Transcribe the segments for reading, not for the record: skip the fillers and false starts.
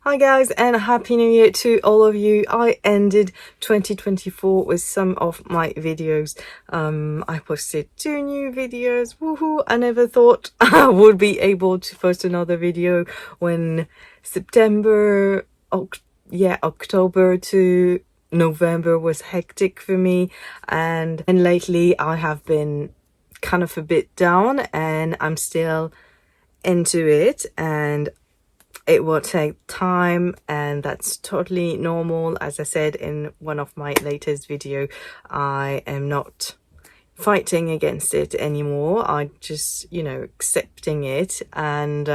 Hi guys, and happy new year to all of you. I ended 2024 with some of my videos. I posted 2 new videos. Woohoo! I never thought I would be able to post another video when October to November was hectic for me, and lately I have been kind of a bit down, and I'm still into it, and it will take time, and that's totally normal. As I said in one of my latest video, I am not fighting against it anymore. I just, accepting it, and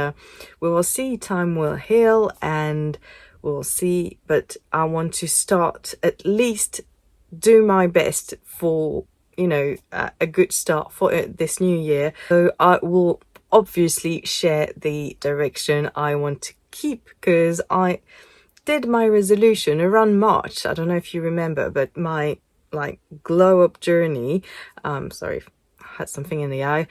we will see. Time will heal, and we'll see. But I want to start, at least do my best for a good start for this new year. So I will obviously share the direction I want to keep, because I did my resolution around March. I don't know if you remember, but my glow up journey, sorry, I had something in the eye,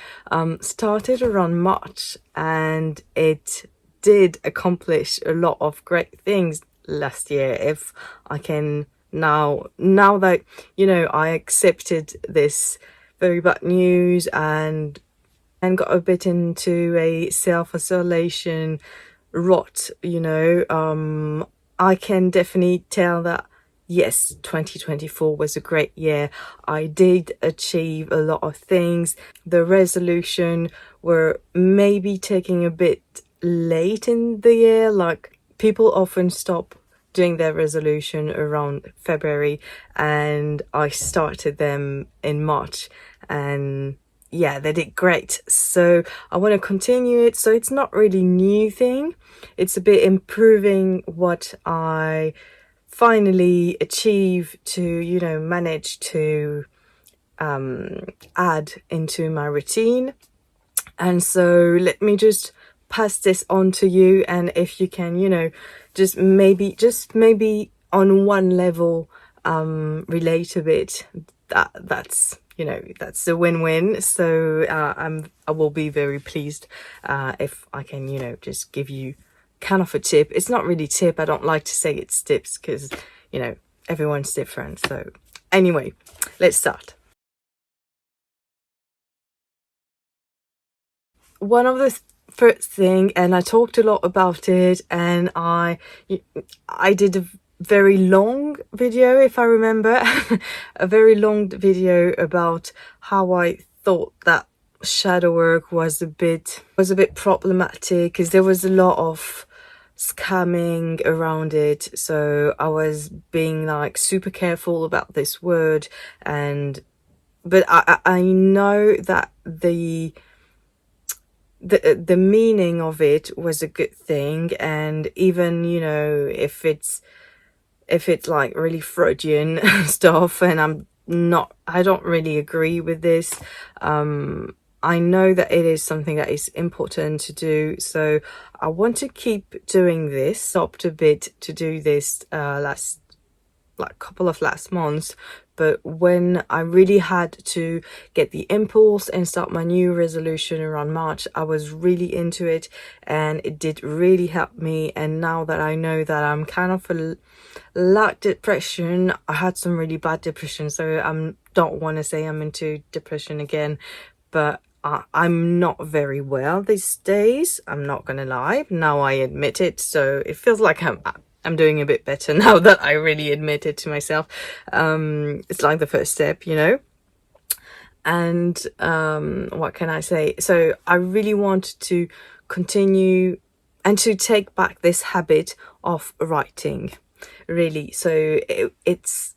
started around March, and it did accomplish a lot of great things last year. If I can now that I accepted this very bad news and got a bit into a self-isolation rot, I can definitely tell that yes, 2024 was a great year. I did achieve a lot of things. The resolution were maybe taking a bit late in the year. Like, people often stop doing their resolution around February, and I started them in March, and yeah, they did great. So I want to continue it. So it's not really new thing. It's a bit improving what I finally achieve to, manage to add into my routine. And so let me just pass this on to you. And if you can, just maybe on one level, relate a bit, that's that's a win-win. So I will be very pleased if I can just give you kind of a tip. It's not really tip. I don't like to say it's tips, because everyone's different. So anyway, let's start. One of the first thing, and I talked a lot about it, and I did a very long video, if I remember, a very long video about how I thought that shadow work was a bit problematic, because there was a lot of scamming around it. So I was being super careful about this word, but I know that the meaning of it was a good thing, and even if it's really Freudian stuff, and I don't really agree with this. I know that it is something that is important to do, so I want to keep doing this. Stopped a bit to do this couple of last months, but when I really had to get the impulse and start my new resolution around March, I was really into it, and it did really help me. And now that I know that I'm kind of a light depression, I had some really bad depression, so I don't want to say I'm into depression again, but I'm not very well these days. I'm not gonna lie. Now I admit it, so it feels like I'm doing a bit better now that I really admit it to myself. It's like the first step, and what can I say? So I really want to continue and to take back this habit of writing, really. So it's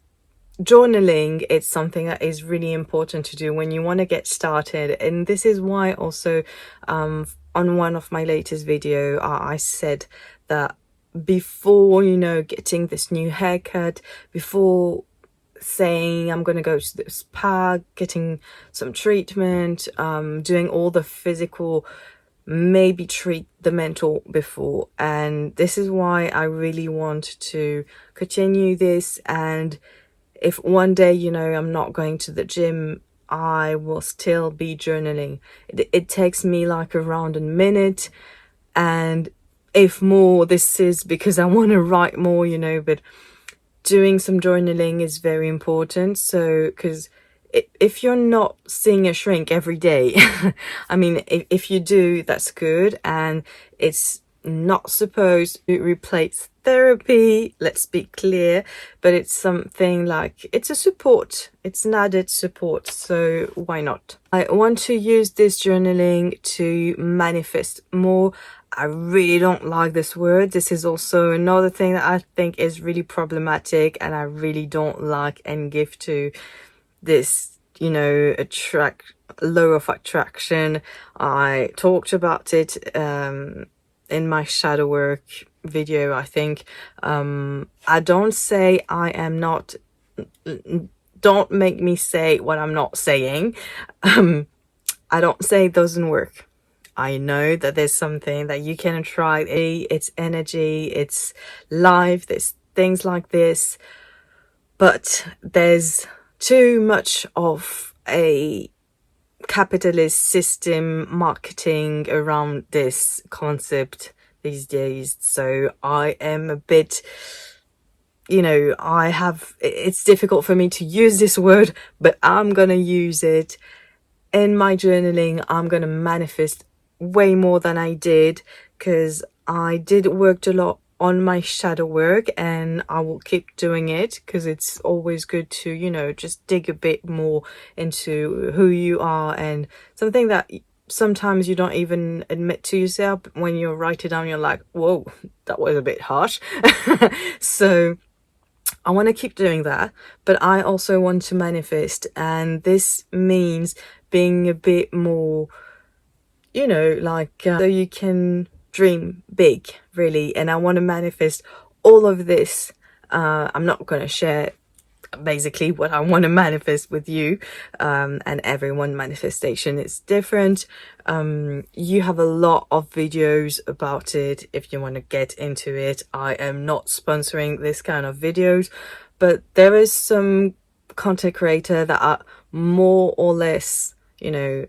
journaling. It's something that is really important to do when you want to get started, and this is why also on one of my latest video I said that before getting this new haircut, before saying I'm gonna go to the spa, getting some treatment, doing all the physical, maybe treat the mental before. And this is why I really want to continue this. And if one day I'm not going to the gym, I will still be journaling. It takes me around a minute, and if more, this is because I want to write more, you know, but doing some journaling is very important. So, because if you're not seeing a shrink every day, I mean, if you do, that's good. And it's not supposed to replace therapy, let's be clear, but it's something like, it's a support, it's an added support, so why not? I want to use this journaling to manifest more. I really don't like this word. This is also another thing that I think is really problematic, and I really don't like and give to this, you know, law of attraction. I talked about it in my shadow work video, I think. I don't say I am not, don't make me say what I'm not saying. I don't say it doesn't work. I know that there's something that you can try. It's energy, it's life, there's things like this, but there's too much of a capitalist system marketing around this concept these days. So I am a bit, you know, it's difficult for me to use this word, but I'm gonna use it in my journaling. I'm gonna manifest way more than I did, because I did work a lot on my shadow work, and I will keep doing it, because it's always good to, you know, just dig a bit more into who you are, and something that sometimes you don't even admit to yourself. When you write it down, you're like, whoa, that was a bit harsh. So I want to keep doing that, but I also want to manifest, and this means being a bit more, you know, like, so you can dream big, really. And I want to manifest all of this. I'm not going to share basically what I want to manifest with you, and everyone manifestation is different. You have a lot of videos about it if you want to get into it. I am not sponsoring this kind of videos, but there is some content creator that are more or less, you know,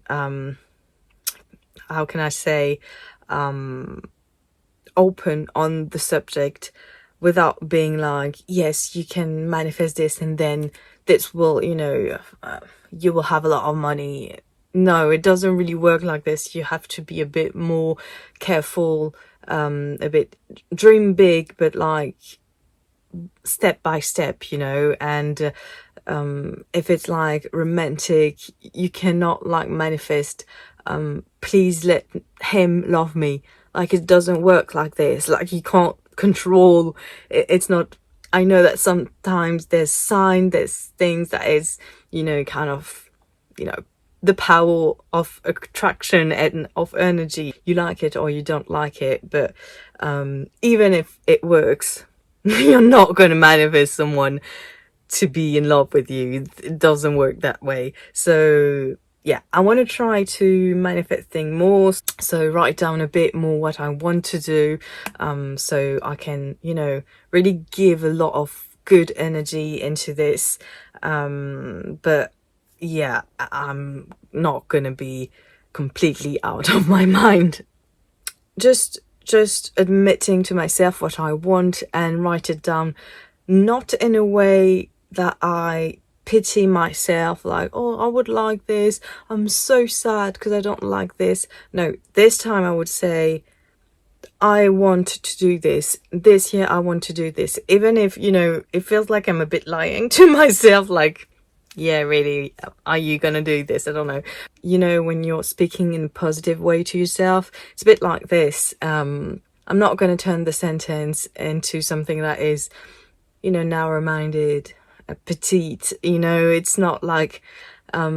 how can I say, open on the subject, without being like, yes, you can manifest this and then this will, you know, you will have a lot of money. No, it doesn't really work like this. You have to be a bit more careful, a bit dream big, but like step by step, you know. And if it's like romantic, you cannot like manifest, please let him love me. Like, it doesn't work like this. Like, you can't control it. It's not, I know that sometimes there's things that is, you know, kind of, you know, the power of attraction and of energy. You like it or you don't like it, but even if it works, you're not going to manifest someone to be in love with you. It doesn't work that way. So yeah, I want to try to manifest things more. So write down a bit more what I want to do, so I can, you know, really give a lot of good energy into this. But yeah, I'm not gonna be completely out of my mind. Just admitting to myself what I want and write it down, not in a way that I pity myself, like, oh, I would like this, I'm so sad because I don't like this. No, this time I would say, I want to do this year, I want to do this, even if, you know, it feels like I'm a bit lying to myself, like, yeah, really, are you gonna do this? I don't know. You know, when you're speaking in a positive way to yourself, it's a bit like this. I'm not gonna turn the sentence into something that is, you know, narrow-minded, petite. You know, it's not like, I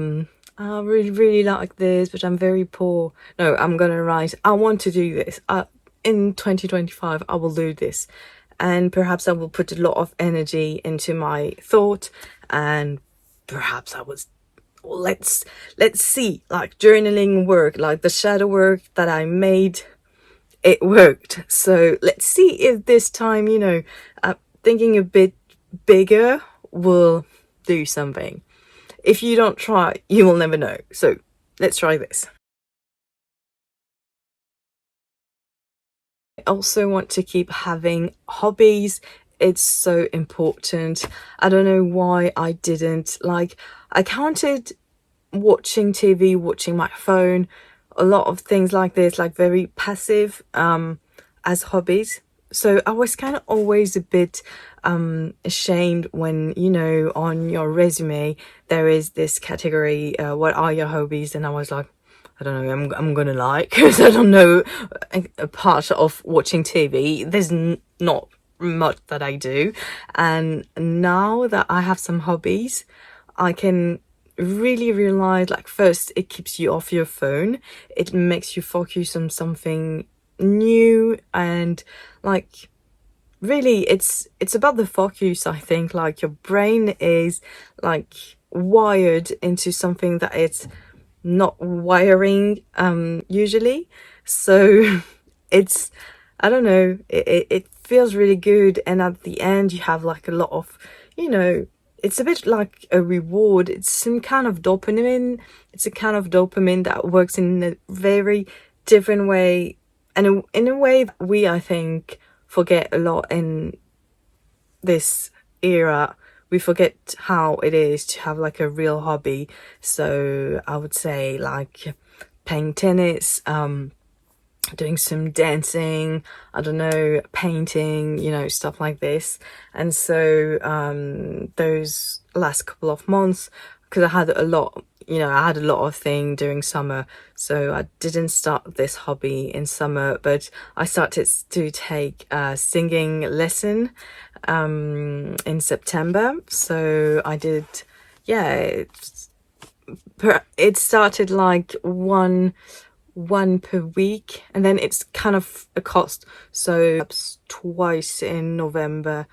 really, really like this, but I'm very poor. No, I'm gonna write, I want to do this. In 2025, I will do this. And perhaps I will put a lot of energy into my thought, and perhaps I was, let's see, like, journaling work, like the shadow work that I made, it worked. So let's see if this time, you know, thinking a bit bigger will do something. If you don't try, you will never know. So let's try this. I also want to keep having hobbies. It's so important. I don't know why I didn't. Like, I counted watching TV, watching my phone, a lot of things like this, like very passive, as hobbies. So I was kind of always a bit ashamed when, you know, on your resume there is this category, what are your hobbies? And I was like, I don't know, I'm gonna lie, because I don't know a part of watching TV. There's not much that I do. And now that I have some hobbies, I can really realize, like, first, it keeps you off your phone. It makes you focus on something new, and like, really, it's about the focus. I think, like, your brain is like wired into something that it's not wiring usually. So it's, I don't know, it feels really good, and at the end you have like a lot of, you know, it's a bit like a reward. It's some kind of dopamine. It's a kind of dopamine that works in a very different way, and in a way that we, I think, forget a lot in this era. We forget how it is to have like a real hobby. So I would say, like, playing tennis, doing some dancing, I don't know, painting, you know, stuff like this. And so those last couple of months, because I had a lot, you know, I had a lot of things during summer, so I didn't start this hobby in summer, but I started to take a singing lesson in September. So I did, yeah, it started like one per week, and then it's kind of a cost. So twice in November,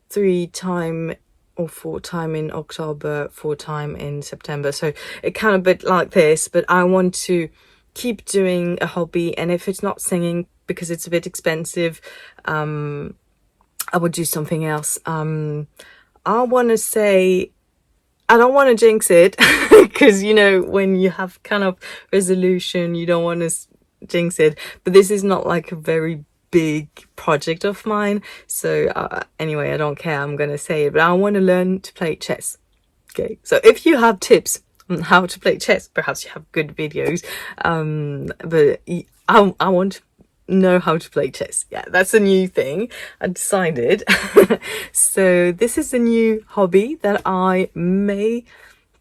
3 time or 4 time in October, 4 time in September. So it kind of bit like this, but I want to keep doing a hobby, and if it's not singing because it's a bit expensive, I would do something else. I want to say, I don't want to jinx it, because, you know, when you have kind of resolution, you don't want to jinx it. But this is not like a very big project of mine. So anyway, I don't care. I'm going to say it. But I want to learn to play chess. Okay. So if you have tips on how to play chess, perhaps you have good videos. But I want to know how to play chess. Yeah, that's a new thing I decided. So this is a new hobby that I may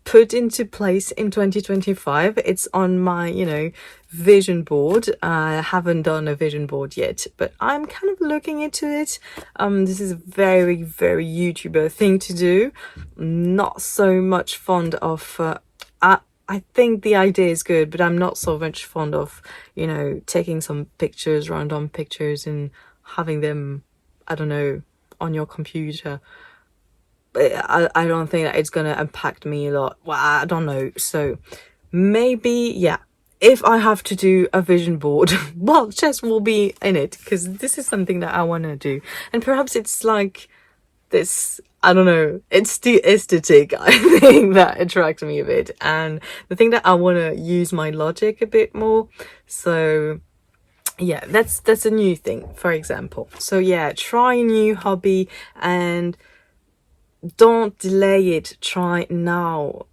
put into place in 2025. It's on my, you know, vision board. I haven't done a vision board yet, but I'm kind of looking into it. This is a very, very YouTuber thing to do. Not so much fond of I think the idea is good, but I'm not so much fond of, you know, taking some pictures, random pictures, and having them, I don't know, on your computer. I don't think that it's gonna impact me a lot. Well, I don't know. So maybe, yeah, if I have to do a vision board, well, chess will be in it, because this is something that I want to do. And perhaps it's like this, I don't know, it's the aesthetic, I think, that attracts me a bit, and the thing that I want to use my logic a bit more. So yeah, that's a new thing, for example. So yeah, try a new hobby and don't delay it. Try now.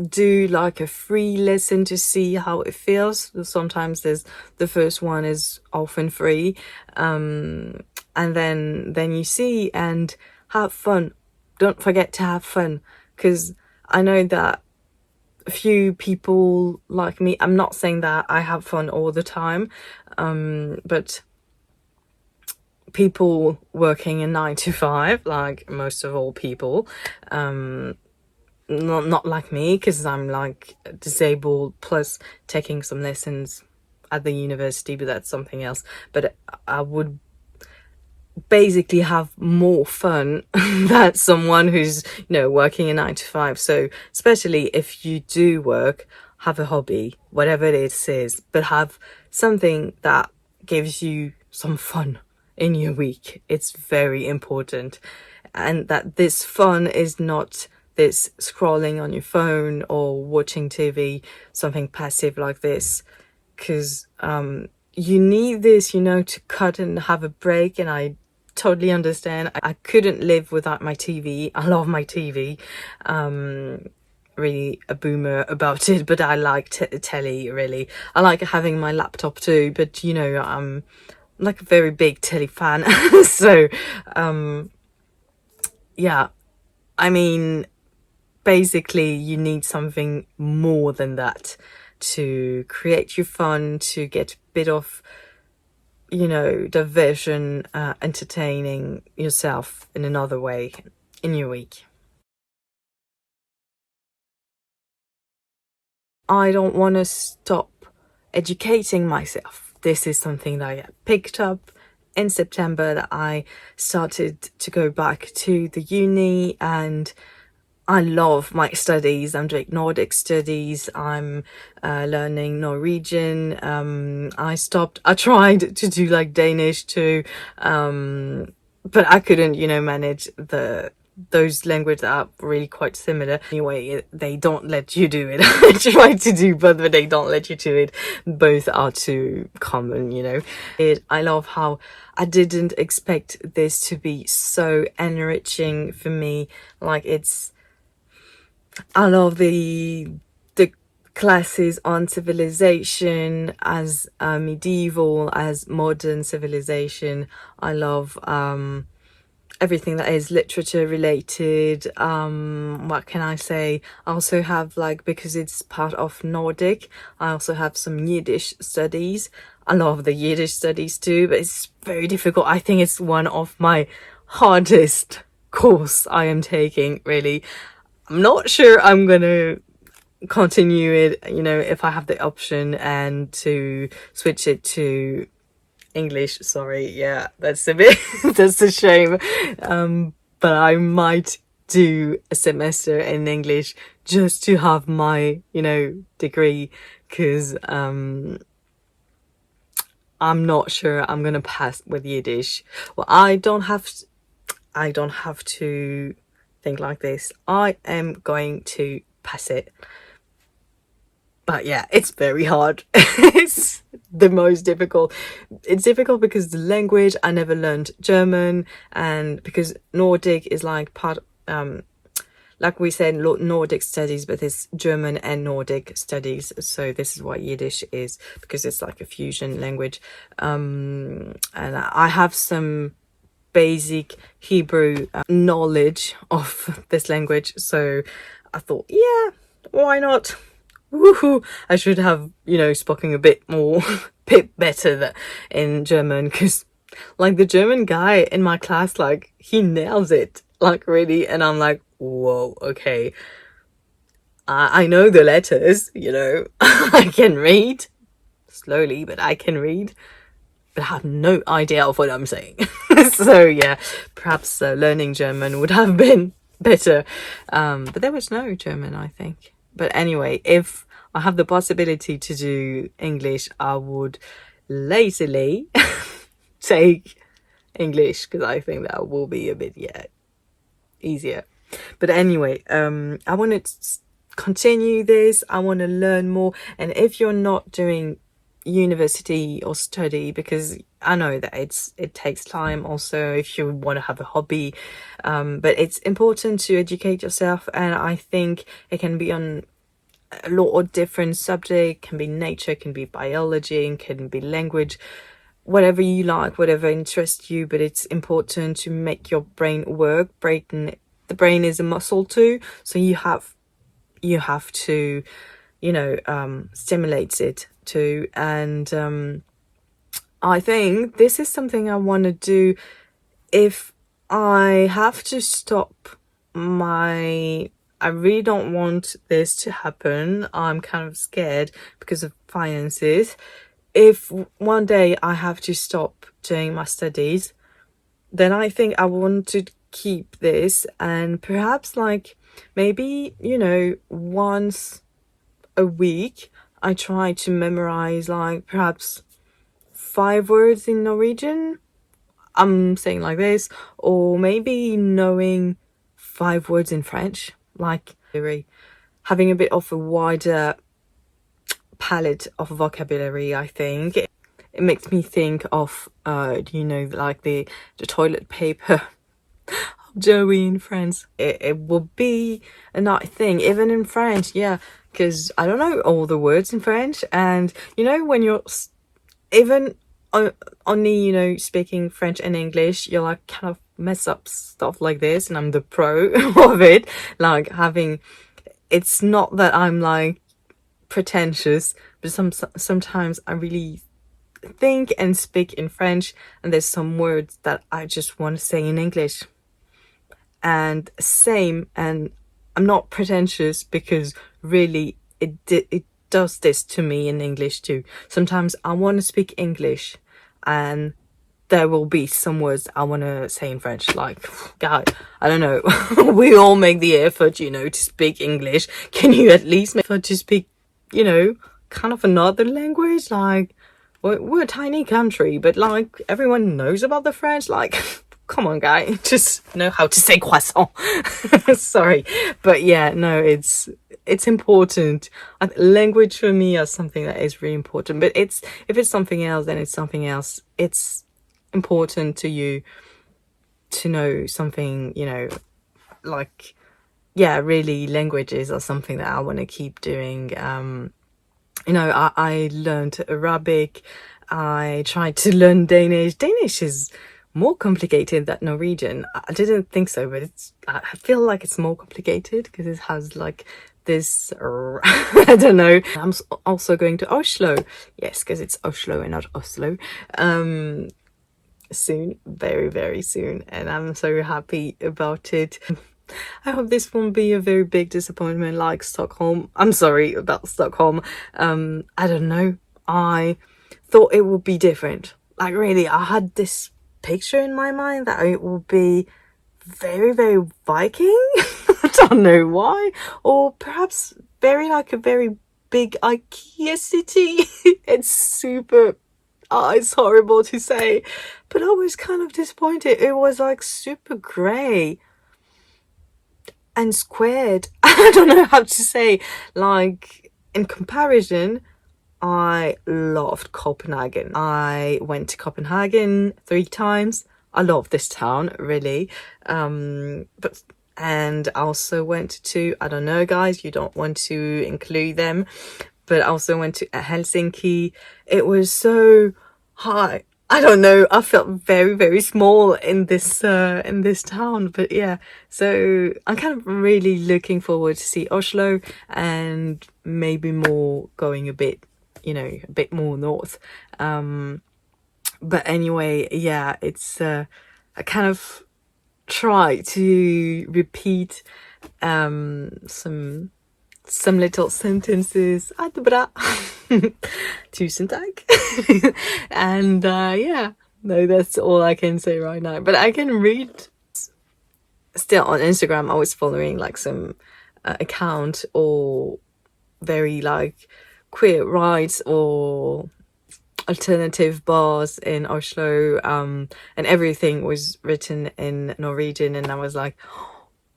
Do like a free lesson to see how it feels. Sometimes there's, the first one is often free, and then you see, and have fun. Don't forget to have fun, because I know that a few people like me, I'm not saying that I have fun all the time, but people working a 9 to 5, like most of all people, not like me, because I'm like disabled plus taking some lessons at the university, but that's something else. But I would basically have more fun than someone who's, you know, working a 9 to 5. So especially if you do work, have a hobby, whatever it is, but have something that gives you some fun in your week. It's very important, and that this fun is not this scrolling on your phone or watching TV, something passive like this, because you need this, you know, to cut and have a break. And I totally understand. I couldn't live without my TV. I love my TV. Really a boomer about it, but I like telly, really. I like having my laptop too, but you know, I'm like a very big telly fan. So yeah, I mean, basically you need something more than that to create your fun, to get a bit of, you know, diversion, entertaining yourself in another way in your week. I don't want to stop educating myself. This is something that I picked up in September, that I started to go back to the uni, and I love my studies. I'm doing Nordic studies. I'm learning Norwegian. I tried to do like Danish too, but I couldn't, you know, manage those languages that are really quite similar. Anyway, they don't let you do it. I tried to do both, but they don't let you do it. Both are too common, you know. I love how I didn't expect this to be so enriching for me. Like, I love the classes on civilization, as medieval, as modern civilization. I love everything that is literature related. What can I say? I also have, like, because it's part of Nordic, I also have some Yiddish studies. I love the Yiddish studies too, but it's very difficult. I think it's one of my hardest course I am taking, really. I'm not sure I'm gonna continue it, you know, if I have the option and to switch it to English. Sorry, yeah, that's a bit that's a shame. But I might do a semester in English just to have my, you know, degree, because I'm not sure I'm gonna pass with Yiddish. Well, I don't have to think like this. I am going to pass it. But yeah, it's very hard. It's the most difficult. It's difficult because the language, I never learned German, and because Nordic is like part, like we said, Nordic studies, but it's German and Nordic studies. So this is what Yiddish is, because it's like a fusion language. And I have some basic Hebrew knowledge of this language. So I thought, yeah, why not? Woohoo! I should have, you know, spoken a bit more, bit better in German, because, like, the German guy in my class, like, he nails it, like, really, and I'm like, whoa, okay, I know the letters, you know, I can read slowly, but I can read, but I have no idea of what I'm saying. So yeah, perhaps learning German would have been better, but there was no German, I think. But anyway, if I have the possibility to do English, I would lazily take English, because I think that will be a bit, yeah, easier. But anyway, I want to continue this. I want to learn more. And if you're not doing university or study, because I know that it takes time also if you want to have a hobby, but it's important to educate yourself, and I think it can be on a lot of different subjects. Can be nature, can be biology, and can be language, whatever you like, whatever interests you, but it's important to make your brain work. The brain is a muscle too, so you have to, you know, stimulate it too. And I think this is something I want to do. If I have to stop I really don't want this to happen. I'm kind of scared because of finances. If one day I have to stop doing my studies, then I think I want to keep this, and perhaps, like, maybe, you know, once a week I try to memorize, like, perhaps 5 words in Norwegian. I'm saying like this, or maybe knowing 5 words in French, like having a bit of a wider palette of vocabulary. I think it makes me think of you know, like the toilet paper Joey in France. It will be a nice thing, even in French, yeah, because I don't know all the words in French, and you know, when you're even only, you know, speaking French and English, you're like kind of mess up stuff like this, and I'm the pro of it. Like having, it's not that I'm like pretentious, but sometimes I really think and speak in French, and there's some words that I just want to say in English. And same, and I'm not pretentious because really it does this to me in English too. Sometimes I want to speak English and there will be some words I want to say in French, like, God, I don't know. We all make the effort, you know, to speak English. Can you at least make effort to speak, you know, kind of another language? Like, we're a tiny country, but like everyone knows about the French. Like, come on, guy, just know how to say croissant. Sorry, but yeah, no, it's important. Language for me is something that is really important. But if it's something else, then it's something else. It's important to you to know something, you know, like, yeah, really languages are something that I want to keep doing. You know, I learned Arabic. I tried to learn Danish. Danish is more complicated than Norwegian. I didn't think so, but I feel like it's more complicated because it has like this, I don't know. I'm also going to Oslo. Yes, because it's Oslo and not Oslo. Soon, very, very soon. And I'm so happy about it. I hope this won't be a very big disappointment like Stockholm. I'm sorry about Stockholm. I don't know. I thought it would be different. Like really, I had this picture in my mind that it will be very, very Viking. I don't know why. Or perhaps very like a very big IKEA city. It's super... Oh, it's horrible to say, but I was kind of disappointed. It was like super grey and squared. I don't know how to say. Like, in comparison, I loved Copenhagen. I went to Copenhagen 3 times. I love this town, really. And I also went to, I don't know, guys, you don't want to include them, but I also went to Helsinki. It was so high. I don't know. I felt very, very small in this town. But yeah, so I'm kind of really looking forward to see Oslo and maybe more going a bit, you know, a bit more north. But anyway, yeah, it's I kind of try to repeat some little sentences. Bra. Tusen tack. And yeah, no, that's all I can say right now. But I can read still on Instagram. I was following like some account or very like queer rights or alternative bars in Oslo, and everything was written in Norwegian, and I was like,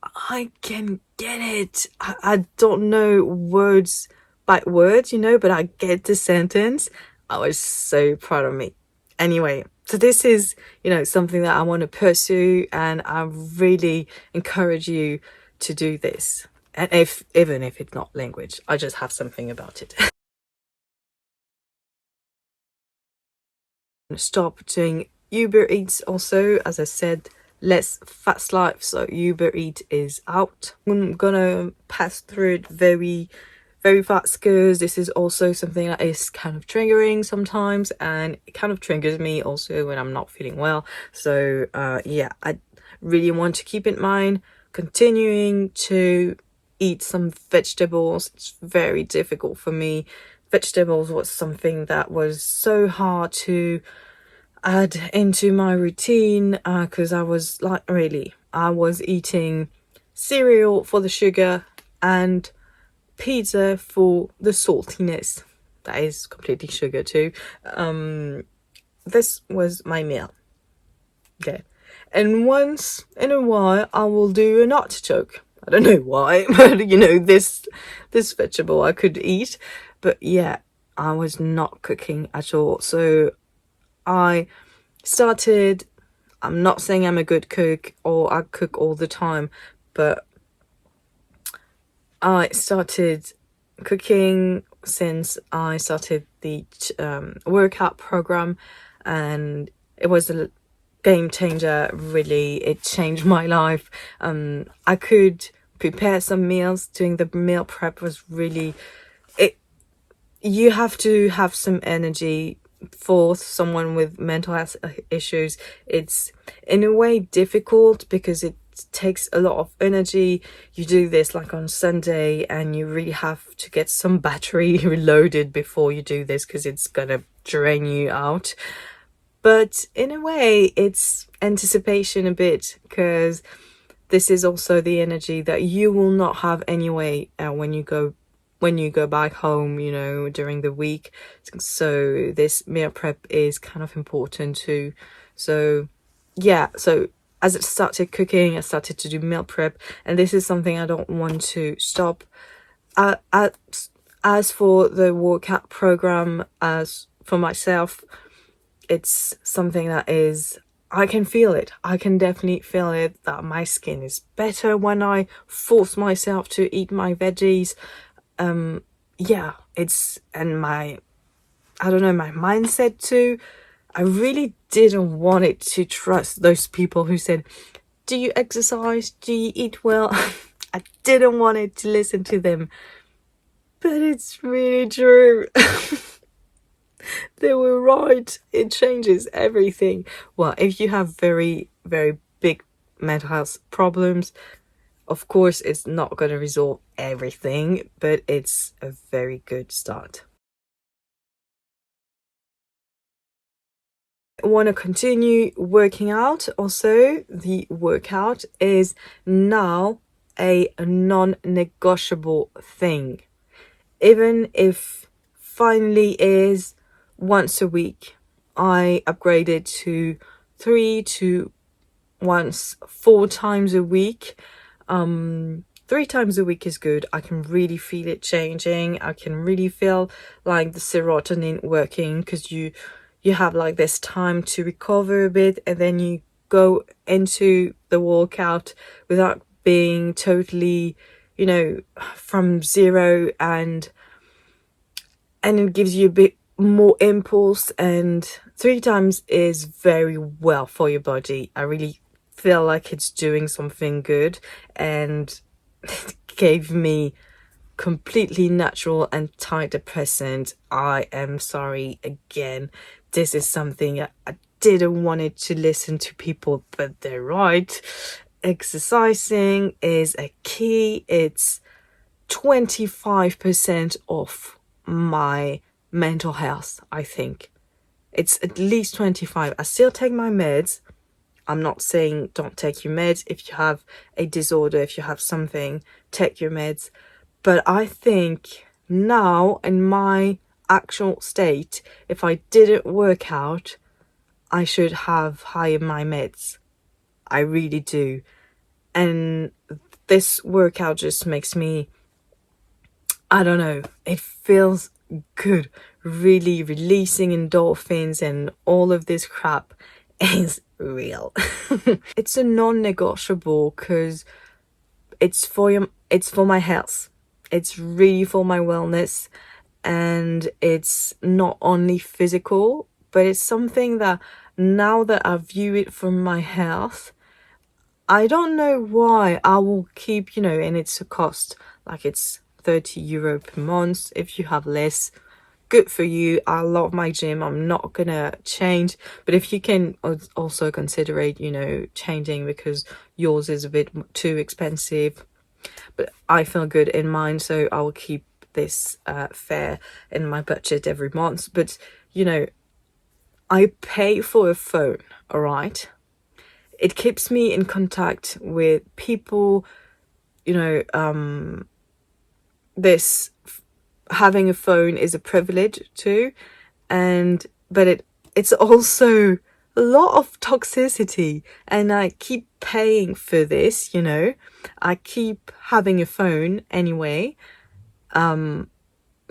I can get it. I don't know words by words, you know, but I get the sentence. I was so proud of me. Anyway, so this is, you know, something that I want to pursue, and I really encourage you to do this. And even if it's not language, I just have something about it. Stop doing Uber Eats also, as I said, less fast life, so Uber Eats is out. I'm gonna pass through it very, very fast because this is also something that is kind of triggering sometimes, and it kind of triggers me also when I'm not feeling well. So yeah, I really want to keep in mind continuing to eat some vegetables. It's very difficult for me. Vegetables was something that was so hard to add into my routine because I was like, really, I was eating cereal for the sugar and pizza for the saltiness. That is completely sugar too. This was my meal. Okay. And once in a while I will do an artichoke. I don't know why, but you know, this vegetable I could eat. But yeah, I was not cooking at all. So I started, I'm not saying I'm a good cook or I cook all the time, but I started cooking since I started the workout program, and it was a game changer. Really, it changed my life. I could prepare some meals. Doing the meal prep was really it. You have to have some energy. For someone with mental health issues, it's in a way difficult because it takes a lot of energy. You do this like on Sunday and you really have to get some battery reloaded before you do this because it's gonna drain you out. But in a way, it's anticipation a bit, because this is also the energy that you will not have anyway when you go back home, during the week. So this meal prep is kind of important too. So yeah, so as I started cooking, I started to do meal prep, and this is something I don't want to stop. As for the workout program, as for myself, it's something that is, I can feel it. I can definitely feel it, that my skin is better when I force myself to eat my veggies. Yeah, and I don't know, my mindset too. I really didn't want it to trust those people who said, do you exercise? Do you eat well? I didn't want it to listen to them. But it's really true. They were right. It changes everything. Well, if you have very, very big mental health problems, of course, it's not going to resolve everything, but it's a very good start. I want to continue working out. Also, the workout is now a non-negotiable thing. Even if finally is once a week, I upgraded to 4 times a week. 3 times a week is good. I can really feel it changing. I can really feel like the serotonin working, because you have like this time to recover a bit, and then you go into the workout without being totally, from zero, and it gives you a bit more impulse. And 3 times is very well for your body. I really feel like it's doing something good, and it gave me completely natural antidepressant. I am sorry again. This is something I didn't want it to listen to people, but they're right. Exercising is a key. It's 25% off my mental health, I think. It's at least 25. I still take my meds. I'm not saying don't take your meds. If you have a disorder, if you have something, take your meds. But I think now, in my actual state, if I didn't work out, I should have higher my meds. I really do. And this workout just makes me, I don't know, it feels good. Really releasing endorphins and all of this crap is real. It's a non-negotiable, because it's for my health. It's really for my wellness, and it's not only physical, but it's something that, now that I view it from my health, I don't know why I will keep, and it's a cost, like it's €30 per month. If you have less, good for you. I love my gym. I'm not gonna change, but if you can also consider it, changing, because yours is a bit too expensive. But I feel good in mine, so I will keep this fair in my budget every month. But I pay for a phone, all right? It keeps me in contact with people. This having a phone is a privilege too, but it's also a lot of toxicity, and I keep paying for this. I keep having a phone anyway,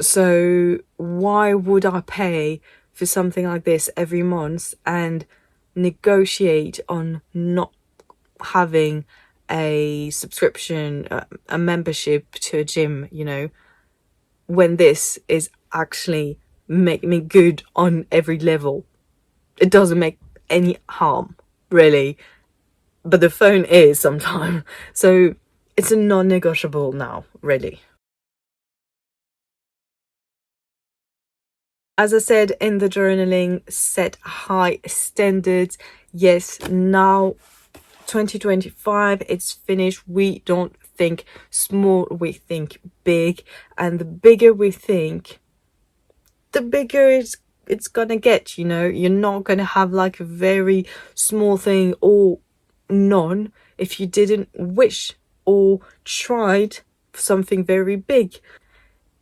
so why would I pay for something like this every month and negotiate on not having a subscription, a membership to a gym, when this is actually make me good on every level. It doesn't make any harm, really, but the phone is sometimes. So it's a non-negotiable now, really. As I said in the journaling, set high standards. Yes, now 2025, it's finished. We don't think small, we think big. And the bigger we think, the bigger it's gonna get, You're not gonna have like a very small thing or none if you didn't wish or tried something very big.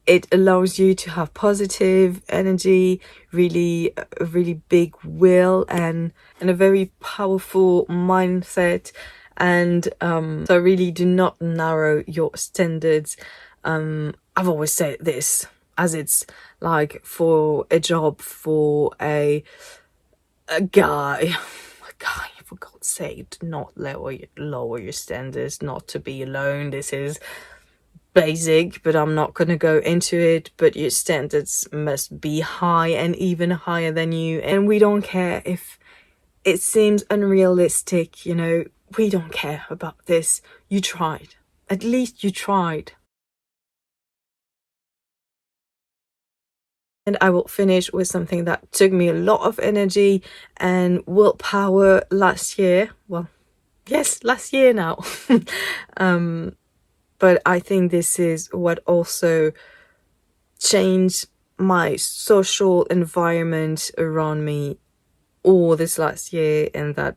It allows you to have positive energy, really a really big will and a very powerful mindset. And so really do not narrow your standards. I've always said this, as it's like for a job, for a guy, for God's sake, do not lower your standards, not to be alone. This is basic, but I'm not going to go into it. But your standards must be high and even higher than you. And we don't care if it seems unrealistic, we don't care about this. You tried. At least you tried. And I will finish with something that took me a lot of energy and willpower last year. Well, yes, last year now. But I think this is what also changed my social environment around me all this last year, and that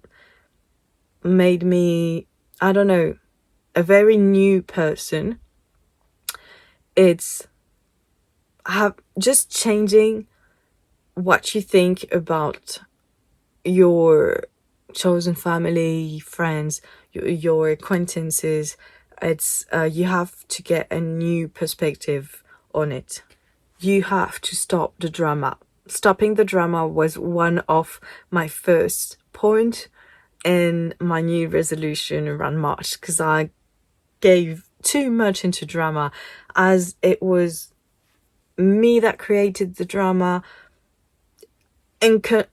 made me, I don't know, a very new person. It's just changing what you think about your chosen family, friends, your acquaintances. It's you have to get a new perspective on it. You have to stop the drama. Stopping the drama was one of my first point in my new resolution around March, because I gave too much into drama, as it was me that created the drama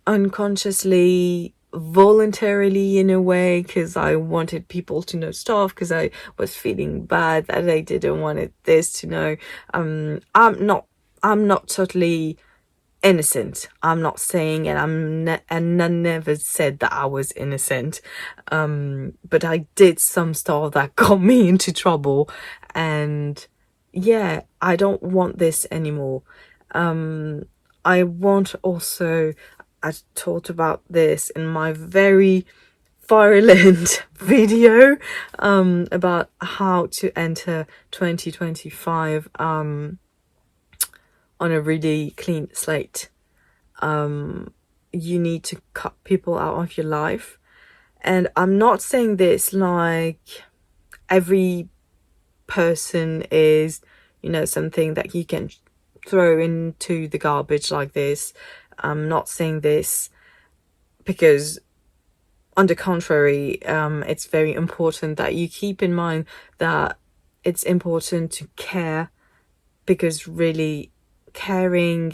unconsciously, voluntarily in a way, because I wanted people to know stuff, because I was feeling bad that I didn't want this to know. I'm not totally innocent. I'm not saying, and I never said that I was innocent. But I did some stuff that got me into trouble, and yeah, I don't want this anymore. I want also, I talked about this in my very violent video about how to enter 2025 on a really clean slate. You need to cut people out of your life. And I'm not saying this like every person is, something that you can throw into the garbage like this. I'm not saying this because, on the contrary, it's very important that you keep in mind that it's important to care, because really caring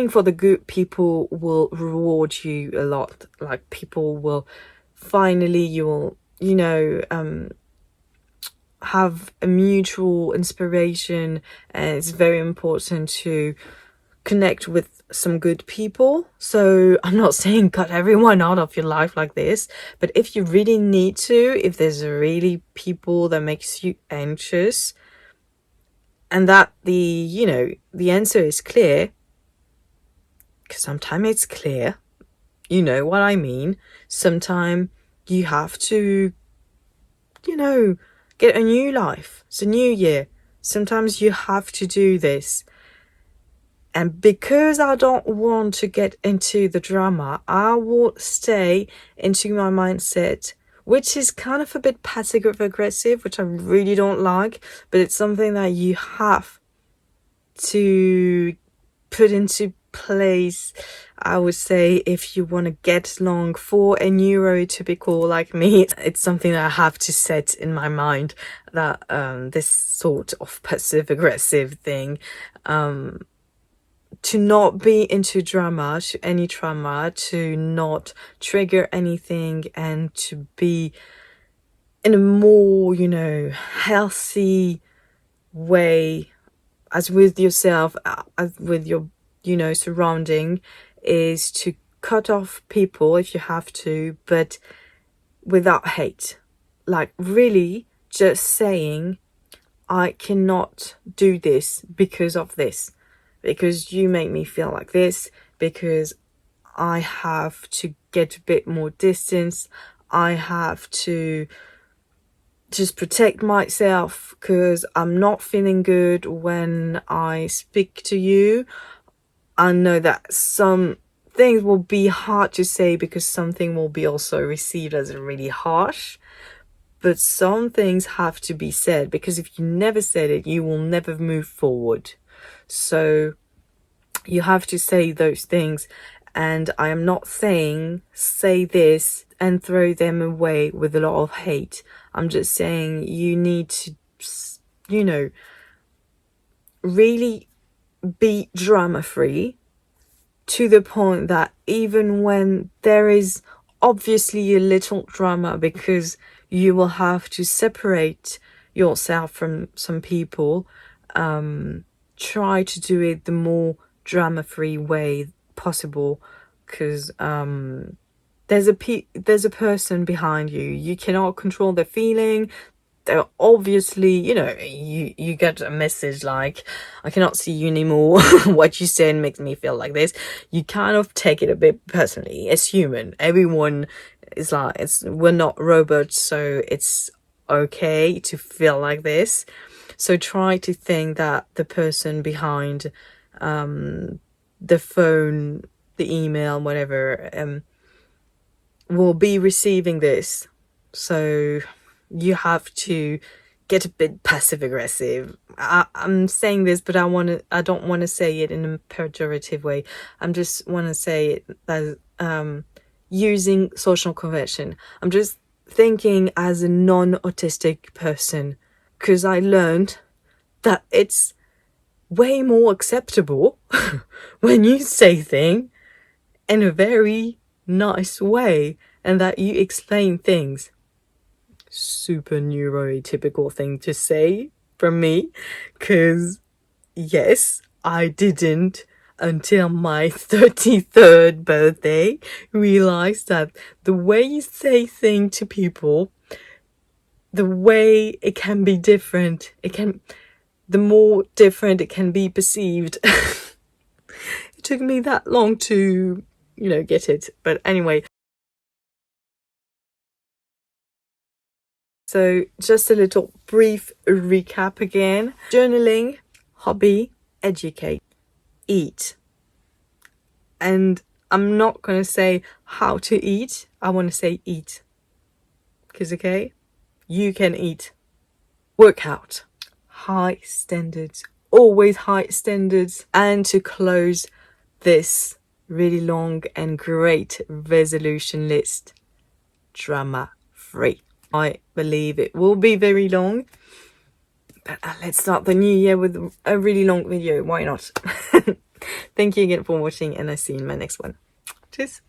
for the good people will reward you a lot. Like, people will finally, you will, have a mutual inspiration, and it's very important to connect with some good people. So I'm not saying cut everyone out of your life like this, but if you really need to, if there's really people that makes you anxious, and that the answer is clear, because sometimes it's clear, you know what I mean. Sometimes you have to, get a new life. It's a new year. Sometimes you have to do this. And because I don't want to get into the drama, I will stay into my mindset, which is kind of a bit passive aggressive, which I really don't like, but it's something that you have to put into place, I would say, if you want to get along for a neurotypical like me. It's something that I have to set in my mind, that this sort of passive aggressive thing, to not be into drama, to any trauma, to not trigger anything, and to be in a more, healthy way, as with yourself, as with your, surrounding, is to cut off people if you have to, but without hate. Like, really just saying, I cannot do this because of this, because you make me feel like this, because I have to get a bit more distance, I have to just protect myself because I'm not feeling good when I speak to you. I know that some things will be hard to say because something will be also received as really harsh, but some things have to be said, because if you never said it, you will never move forward. So you have to say those things. And I am not saying say this and throw them away with a lot of hate. I'm just saying you need to, really be drama free, to the point that even when there is obviously a little drama, because you will have to separate yourself from some people, try to do it the more drama free way possible, because there's a person behind you. You cannot control their feeling. They're obviously, you get a message like, I cannot see you anymore, what you said makes me feel like this. You kind of take it a bit personally. It's human. Everyone is like, we're not robots, so it's okay to feel like this. So try to think that the person behind the phone, the email, whatever, will be receiving this. So you have to get a bit passive aggressive. I'm saying this, but I don't want to say it in a pejorative way. I just want to say it as using social convention. I'm just thinking as a non-autistic person, because I learned that it's way more acceptable when you say things in a very nice way, and that you explain things. Super neurotypical thing to say from me, because yes, I didn't until my 33rd birthday realize that the way you say things to people, the way it can be different, the more different it can be perceived. It took me that long to, get it. But anyway. So just a little brief recap again. Journaling, hobby, educate, eat. And I'm not going to say how to eat. I want to say eat. Because, okay, you can eat. Workout. High standards. Always high standards. And to close this really long and great resolution list, drama free. I believe it will be very long, but let's start the new year with a really long video. Why not? Thank you again for watching, and I'll see you in my next one. Cheers.